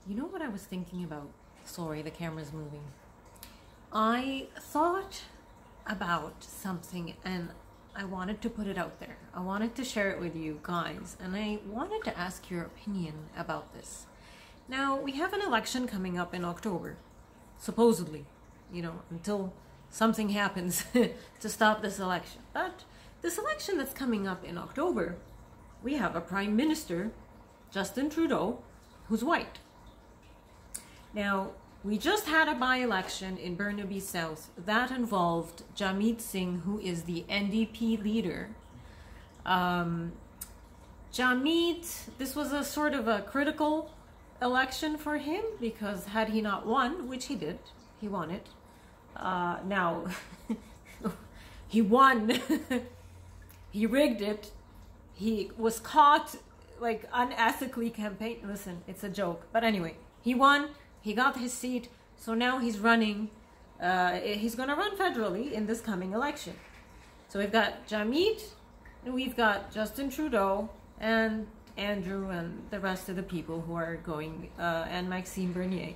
You know what I was thinking about? Sorry, the camera's moving. I thought about something and I wanted to put it out there. I wanted to share it with you guys, and I wanted to ask your opinion about this. Now, we have an election coming up in October, supposedly, you know, until something happens to stop this election. But this election that's coming up in October, we have a Prime Minister, Justin Trudeau, who's white. Now, we just had a by-election in Burnaby South that involved Jagmeet Singh, who is the NDP leader. Jagmeet, this was a sort of a critical election for him, because had he not won, which he did, he won it. Now, he won. He rigged it. He was caught like unethically campaign. Listen, it's a joke. But anyway, he won. He got his seat. So now he's running. He's going to run federally in this coming election. So we've got Jagmeet, and we've got Justin Trudeau, and Andrew, and the rest of the people who are going, and Maxime Bernier.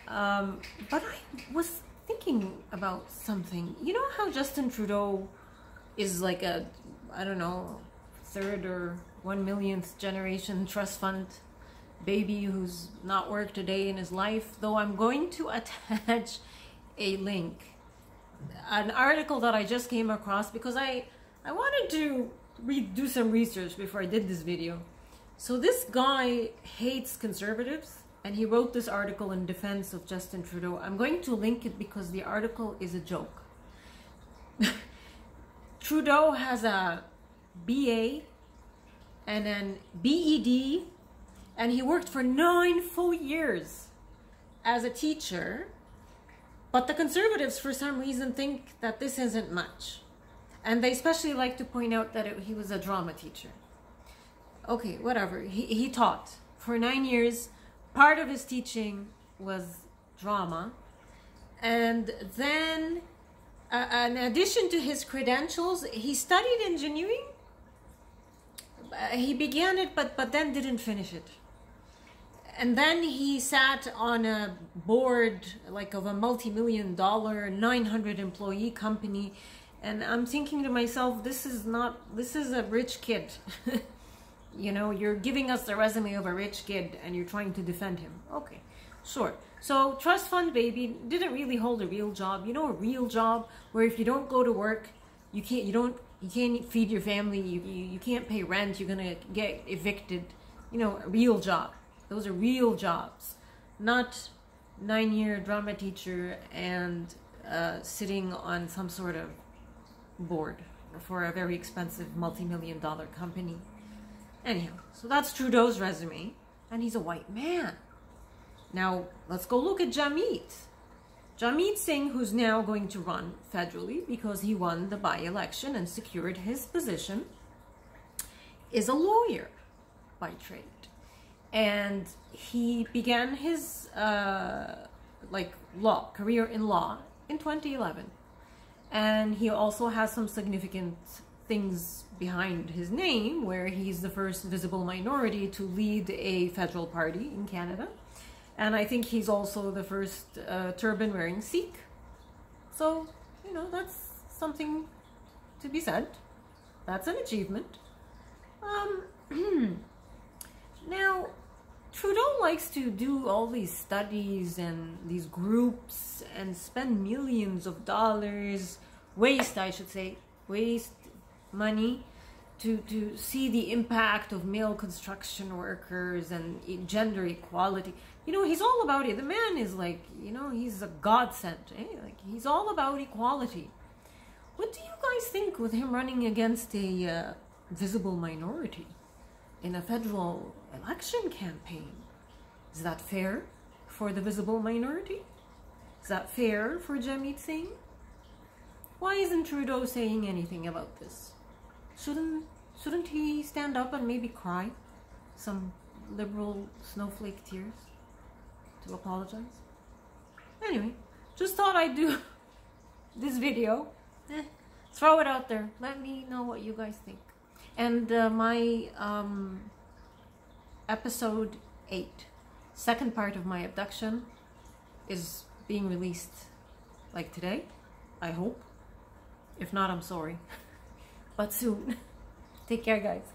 But I was thinking about something. You know how Justin Trudeau is like a, I don't know, 3rd or 1 millionth generation trust fund baby who's not worked a day in his life? Though I'm going to attach a link, an article that I just came across, because I wanted to do some research before I did this video. So this guy hates conservatives, and he wrote this article in defense of Justin Trudeau. I'm going to link it because the article is a joke. Trudeau has a BA and an BEd, and he worked for 9 full years as a teacher. But the conservatives, for some reason, think that this isn't much. And they especially like to point out that he was a drama teacher. Okay, whatever. He taught for 9 years. Part of his teaching was drama. And then, in addition to his credentials, he studied engineering. He began it, but then didn't finish it. And then he sat on a board like of a multi-million-dollar, 900-employee company. And I'm thinking to myself, this is a rich kid. You know, you're giving us the resume of a rich kid and you're trying to defend him. Okay, sure. So trust fund baby didn't really hold a real job. You know, a real job where if you don't go to work, you can't feed your family, you can't pay rent, you're gonna get evicted. You know, a real job. Those are real jobs, not 9-year drama teacher and sitting on some sort of board for a very expensive multi-million-dollar company. Anyhow, so that's Trudeau's resume, and he's a white man. Now, let's go look at Jagmeet. Jagmeet Singh, who's now going to run federally because he won the by-election and secured his position, is a lawyer by trade. And he began his career in law in 2011. And he also has some significant things behind his name, where he's the first visible minority to lead a federal party in Canada. And I think he's also the first turban-wearing Sikh. So, you know, that's something to be said. That's an achievement. Now, Trudeau likes to do all these studies and these groups and spend millions of dollars, waste money to see the impact of male construction workers and gender equality. You know, he's all about it. The man is like, you know, he's a godsend. Eh? Like, he's all about equality. What do you guys think with him running against a visible minority in a federal election campaign? Is that fair for the visible minority? Is that fair for Jagmeet Singh? Why isn't Trudeau saying anything about this? Shouldn't he stand up and maybe cry some liberal snowflake tears to apologize? Anyway, just thought I'd do this video. Throw it out there. Let me know what you guys think. And my episode 8. Second part of my abduction is being released like today, I hope. If not, I'm sorry. But soon. Take care, guys.